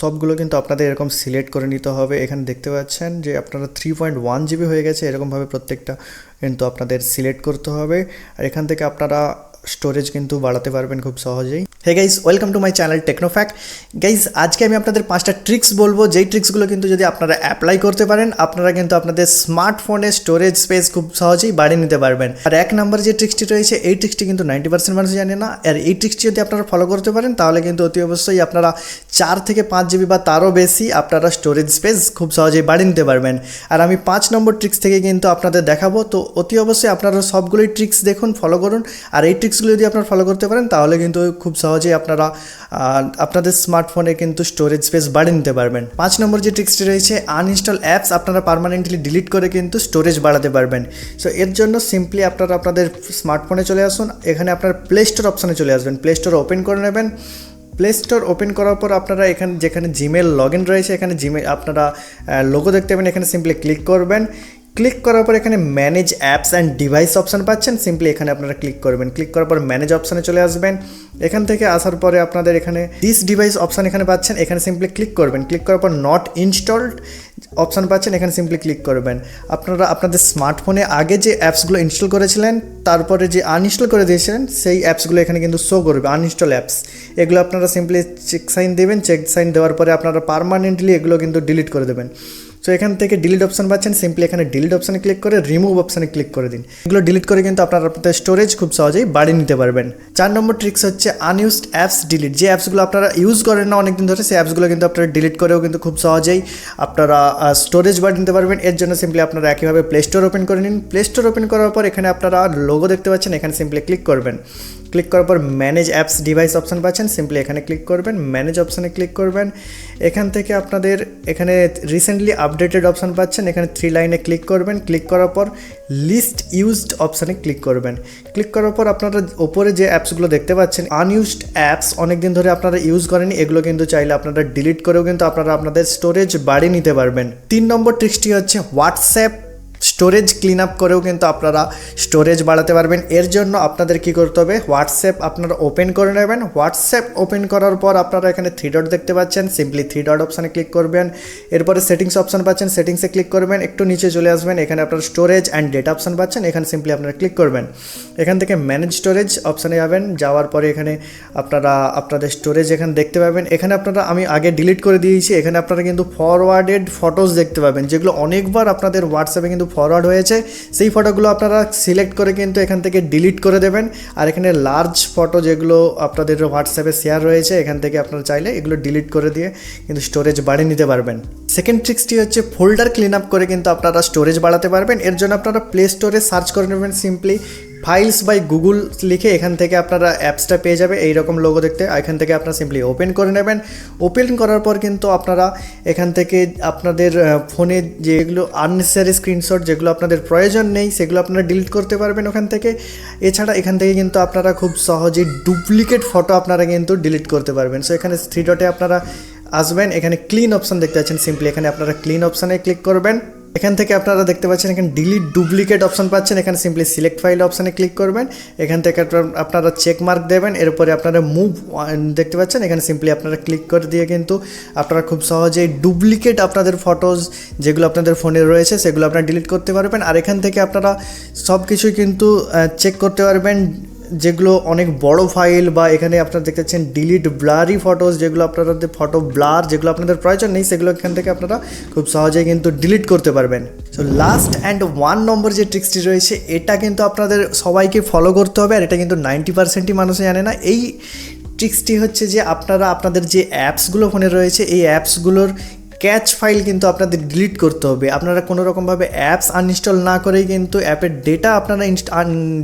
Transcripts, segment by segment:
সবগুলো কিন্তু আপনাদের এরকম সিলেক্ট করে নিতে হবে। এখানে দেখতে পাচ্ছেন যে আপনারা 3.1 GB হয়ে গেছে, এরকমভাবে প্রত্যেকটা কিন্তু আপনাদের সিলেক্ট করতে হবে। আর এখান থেকে আপনারা স্টোরেজ কিন্তু বাড়াতে পারবেন খুব সহজেই। Hey guys, welcome to my channel Technofact. Guys, আজকে আমি আপনাদের 5টা ট্রিক্স বলবো, যেই ট্রিক্সগুলো কিন্তু যদি আপনারা অ্যাপ্লাই করতে পারেন, আপনারা কিন্তু আপনাদের স্মার্টফোনে স্টোরেজ স্পেস খুব সহজেই বাড়িয়ে নিতে পারবেন। আর 1 নম্বর যে ট্রিক্সটি রয়েছে, এই ট্রিক্সটি কিন্তু 90% মানুষ জানে না। আর এই ট্রিক্সটি যদি আপনারা ফলো করতে পারেন, তাহলে কিন্তু অতি অবশ্যই আপনারা 4 থেকে 5 GB বা তারও বেশি আপনারা স্টোরেজ স্পেস খুব সহজেই বাড়িয়ে নিতে পারবেন। আর আমি 5 নম্বর ট্রিক্স থেকে কিন্তু আপনাদের দেখাবো। তো অতি অবশ্যই আপনারা সবগুলোই ট্রিক্স দেখুন, ফলো করুন। আর এই ট্রিক্সগুলো যদি আপনারা ফলো করতে পারেন, তাহলে কিন্তু খুব সহজেই আপনারা আপনাদের স্মার্টফোনে কিন্তু স্টোরেজ স্পেস বাড়িয়ে নিতে পারবেন। 5 নম্বর যে ট্রিক্সটি রয়েছে, আনইনস্টল অ্যাপস আপনারা পার্মানেন্টলি ডিলিট করে কিন্তু স্টোরেজ বাড়াতে পারবেন। সো এর জন্য সিম্পলি আপনারা আপনাদের স্মার্টফোনে চলে আসুন, এখানে আপনার প্লে স্টোর অপশানে চলে আসবেন, প্লে স্টোর ওপেন করে নেবেন। প্লে স্টোর ওপেন করার পর আপনারা এখানে যেখানে জিমেল লগ ইন রয়েছে, এখানে জিমেল আপনারা লোগো দেখতে পাবেন, এখানে সিম্পলি ক্লিক করবেন। ক্লিক করার পর এখানে manage apps and device option পাচ্ছেন, সিম্পলি এখানে আপনারা ক্লিক করবেন। ক্লিক করার পর ম্যানেজ অপশানে চলে আসবেন। এখান থেকে আসার পরে আপনাদের এখানে দিস ডিভাইস অপশান এখানে পাচ্ছেন, এখানে সিম্পলি ক্লিক করবেন। ক্লিক করার পর নট ইনস্টলড অপশান পাচ্ছেন, এখানে সিম্পলি ক্লিক করবেন। আপনারা আপনাদের স্মার্টফোনে আগে যে অ্যাপসগুলো ইনস্টল করেছিলেন, তারপরে যে আনইনস্টল করে দিয়েছিলেন, সেই অ্যাপসগুলো এখানে কিন্তু শো করবে, আনইনস্টল অ্যাপস। এগুলো আপনারা সিম্পলি চেক সাইন দেবেন। চেক সাইন দেওয়ার পরে আপনারা পার্মানেন্টলি এগুলো কিন্তু ডিলিট করে দেবেন। সো এখান থেকে ডিলিট অপশান পাচ্ছেন, সিম্পলি এখানে ডিলিট অপশানে ক্লিক করে রিমুভ অপশানে ক্লিক করে দিন। এগুলো ডিলিট করে কিন্তু আপনারা আপনাদের স্টোরেজ খুব সহজেই বাড়িয়ে নিতে পারবেন। 4 নম্বর ট্রিক্স হচ্ছে আনইউজড অ্যাপস ডিলিট। যে অ্যাপসগুলো আপনারা ইউজ করেন না অনেকদিন ধরে, সেই অ্যাপসগুলো কিন্তু আপনারা ডিলিট করেও কিন্তু খুব সহজেই আপনারা স্টোরেজ বাড়িয়ে নিতে পারবেন। এর জন্য সিম্পলি আপনারা একইভাবে প্লে স্টোর ওপেন করে নিন। প্লে স্টোর ওপেন করার পর এখানে আপনারা লোগো দেখতে পাচ্ছেন, এখানে সিম্পলি ক্লিক করবেন। ক্লিক করার পর ম্যানেজ অ্যাপস ডিভাইস অপশান পাচ্ছেন, সিম্পলি এখানে ক্লিক করবেন, ম্যানেজ অপশানে ক্লিক করবেন। এখান থেকে আপনাদের এখানে রিসেন্টলি আপডেটেড অপশান পাচ্ছেন, এখানে 3 লাইনে ক্লিক করবেন। ক্লিক করার পর লিস্ট ইউজড অপশানে ক্লিক করবেন। ক্লিক করার পর আপনারা ওপরে যে অ্যাপসগুলো দেখতে পাচ্ছেন, আনইউজড অ্যাপস অনেকদিন ধরে আপনারা ইউজ করেনি, এগুলো কিন্তু চাইলে আপনারা ডিলিট করেও কিন্তু আপনারা আপনাদের স্টোরেজ বাড়িয়ে নিতে পারবেন। 3 নম্বর ট্রিক্সটি হচ্ছে হোয়াটসঅ্যাপ স্টোরেজ ক্লিন আপ করেও কিন্তু আপনারা স্টোরেজ বাড়াতে পারবেন। এর জন্য আপনাদের কি করতে হবে, হোয়াটসঅ্যাপ আপনারা ওপেন করে নেবেন। হোয়াটসঅ্যাপ ওপেন করার পর আপনারা এখানে 3 ডট দেখতে পাচ্ছেন, সিম্পলি 3 ডট অপশানে ক্লিক করবেন। এরপরে সেটিংস অপশান পাচ্ছেন, সেটিংসে ক্লিক করবেন। একটু নিচে চলে আসবেন, এখানে আপনার স্টোরেজ অ্যান্ড ডেটা অপশান পাচ্ছেন, এখানে সিম্পলি আপনারা ক্লিক করবেন। এখান থেকে ম্যানেজ স্টোরেজ অপশানে যাবেন। যাওয়ার পরে এখানে আপনারা আপনাদের স্টোরেজ এখানে দেখতে পাবেন। এখানে আপনারা আমি আগে ডিলিট করে দিয়েছি, এখানে আপনারা কিন্তু ফরওয়ার্ডেড ফটোস দেখতে পাবেন, যেগুলো অনেকবার আপনাদের হোয়াটসঅ্যাপে কিন্তু ফরওয়ার্ড হয়েছে। সেই ফটোগুলো আপনারা সিলেক্ট করে কিন্তু এখান থেকে ডিলিট করে দেবেন। আর এখানে লার্জ ফটো যেগুলো আপনাদের হোয়াটসঅ্যাপে শেয়ার রয়েছে, এখান থেকে আপনারা চাইলে এগুলো ডিলিট করে দিয়ে কিন্তু স্টোরেজ বাড়িয়ে নিতে পারবেন। সেকেন্ড ট্রিক্সটি হচ্ছে ফোল্ডার ক্লিন আপ করে কিন্তু আপনারা স্টোরেজ বাড়াতে পারবেন। এর জন্য আপনারা প্লে স্টোরে সার্চ করে নেবেন, সিম্পলি ফাইলস বাই গুগল লিখে এখান থেকে আপনারা অ্যাপসটা পেয়ে যাবে, এইরকম লোগো দেখতে। এখান থেকে আপনারা সিম্পলি ওপেন করে নেবেন। ওপেন করার পর কিন্তু আপনারা এখান থেকে আপনাদের ফোনে যেগুলো আননেসেসারি স্ক্রিনশট, যেগুলো আপনাদের প্রয়োজন নেই, সেগুলো আপনারা ডিলিট করতে পারবেন ওখান থেকে। এছাড়া এখান থেকে কিন্তু আপনারা খুব সহজেই ডুপ্লিকেট ফটো আপনারা কিন্তু ডিলিট করতে পারবেন। সো এখানে 3 ডটে আপনারা আসবেন, এখানে ক্লিন অপশান দেখতে পাচ্ছেন, সিম্পলি এখানে আপনারা ক্লিন অপশানে ক্লিক করবেন। এখান থেকে আপনারা দেখতে পাচ্ছেন এখানে ডিলিট ডুপ্লিকেট অপশান পাচ্ছেন, এখানে সিম্পলি সিলেক্ট ফাইল অপশানে ক্লিক করবেন। এখান থেকে আপনারা চেক মার্ক দেবেন। এরপরে আপনারা মুভ দেখতে পাচ্ছেন, এখানে সিম্পলি আপনারা ক্লিক করে দিয়ে কিন্তু আপনারা খুব সহজেই ডুপ্লিকেট আপনাদের ফটোজ যেগুলো আপনাদের ফোনে রয়েছে, সেগুলো আপনারা ডিলিট করতে পারবেন। আর এখান থেকে আপনারা সব কিছুই কিন্তু চেক করতে পারবেন, যেগুলো অনেক বড় ফাইল, বা এখানে আপনারা দেখতে পাচ্ছেন ডিলিট ব্লারি ফটোস, যেগুলো আপনাদের ফটো ব্লার, যেগুলো আপনাদের প্রয়োজন নেই, সেগুলো এখান থেকে আপনারা খুব সহজেই কিন্তু ডিলিট করতে পারবেন। সো লাস্ট অ্যান্ড 1 নম্বর যে ট্রিক্সটি রয়েছে, এটা কিন্তু আপনাদের সবাইকে ফলো করতে হবে। আর এটা কিন্তু 90%ই মানুষে জানে না। এই ট্রিক্সটি হচ্ছে যে আপনারা আপনাদের যে অ্যাপসগুলো ফোনে রয়েছে, এই অ্যাপসগুলোর ক্যাচ ফাইল কিন্তু আপনাদের ডিলিট করতে হবে। আপনারা কোনো রকমভাবে অ্যাপস আনইনস্টল না করেই কিন্তু অ্যাপের ডেটা আপনারা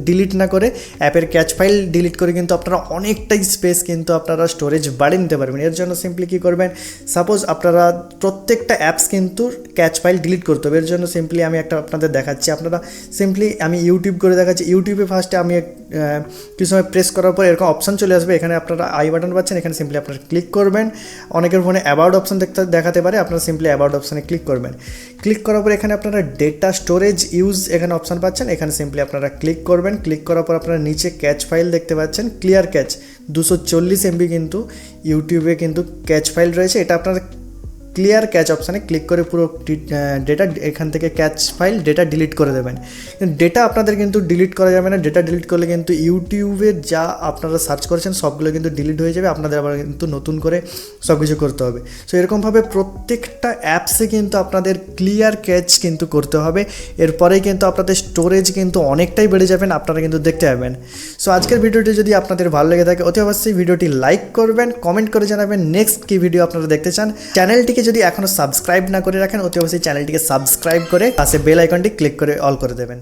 ডিলিট না করে অ্যাপের ক্যাচ ফাইল ডিলিট করে কিন্তু আপনারা অনেকটাই স্পেস কিন্তু আপনারা স্টোরেজ বাড়িয়ে নিতে পারবেন। এর জন্য সিম্পলি কী করবেন, সাপোজ আপনারা প্রত্যেকটা অ্যাপস কিন্তু ক্যাচ ফাইল ডিলিট করতে হবে। এর জন্য সিম্পলি আমি একটা আপনাদের দেখাচ্ছি। আপনারা সিম্পলি আমি ইউটিউব করে দেখাচ্ছি। ইউটিউবে ফার্স্টে আমি কিছু সময় প্রেস করার পর এরকম অপশান চলে আসবে, এখানে আপনারা আই বাটন পাচ্ছেন, এখানে সিম্পলি আপনারা ক্লিক করবেন। অনেকের ফোনে অ্যাবাউট অপশান দেখাতে পারে, আপনারা সিম্পলি অ্যাবাউট অপশানে ক্লিক করবেন। ক্লিক করার পর এখানে আপনারা ডেটা স্টোরেজ ইউজ এখানে অপশান পাচ্ছেন, এখানে সিম্পলি আপনারা ক্লিক করবেন। ক্লিক করার পর আপনারা নিচে ক্যাচ ফাইল দেখতে পাচ্ছেন, ক্লিয়ার ক্যাচ, 240 MB কিন্তু ইউটিউবে কিন্তু ক্যাচ ফাইল রয়েছে। এটা আপনারা ক্লিয়ার ক্যাচ অপশানে ক্লিক করে পুরো ডেটা এখান থেকে ক্যাচ ফাইল ডেটা ডিলিট করে দেবেন। ডেটা আপনাদের কিন্তু ডিলিট করা যাবে না, ডেটা ডিলিট করলে কিন্তু ইউটিউবে যা আপনারা সার্চ করেছেন সবগুলো কিন্তু ডিলিট হয়ে যাবে, আপনাদের আবার কিন্তু নতুন করে সব কিছু করতে হবে। সো এরকমভাবে প্রত্যেকটা অ্যাপসে কিন্তু আপনাদের ক্লিয়ার ক্যাচ কিন্তু করতে হবে, এরপরেই কিন্তু আপনাদের স্টোরেজ কিন্তু অনেকটাই বেড়ে যাবেন, আপনারা কিন্তু দেখতে পাবেন। সো আজকের ভিডিওটি যদি আপনাদের ভালো লেগে থাকে অতি অবশ্যই ভিডিওটি লাইক করবেন, কমেন্ট করে জানাবেন নেক্সট কী ভিডিও আপনারা দেখতে চান। চ্যানেলটিকে যদি এখনও সাবস্ক্রাইব না করে রাখেন অতি অবশ্যই চ্যানেলটিকে সাবস্ক্রাইব করে পাশে বেল আইকনটি ক্লিক করে অল করে দেবেন।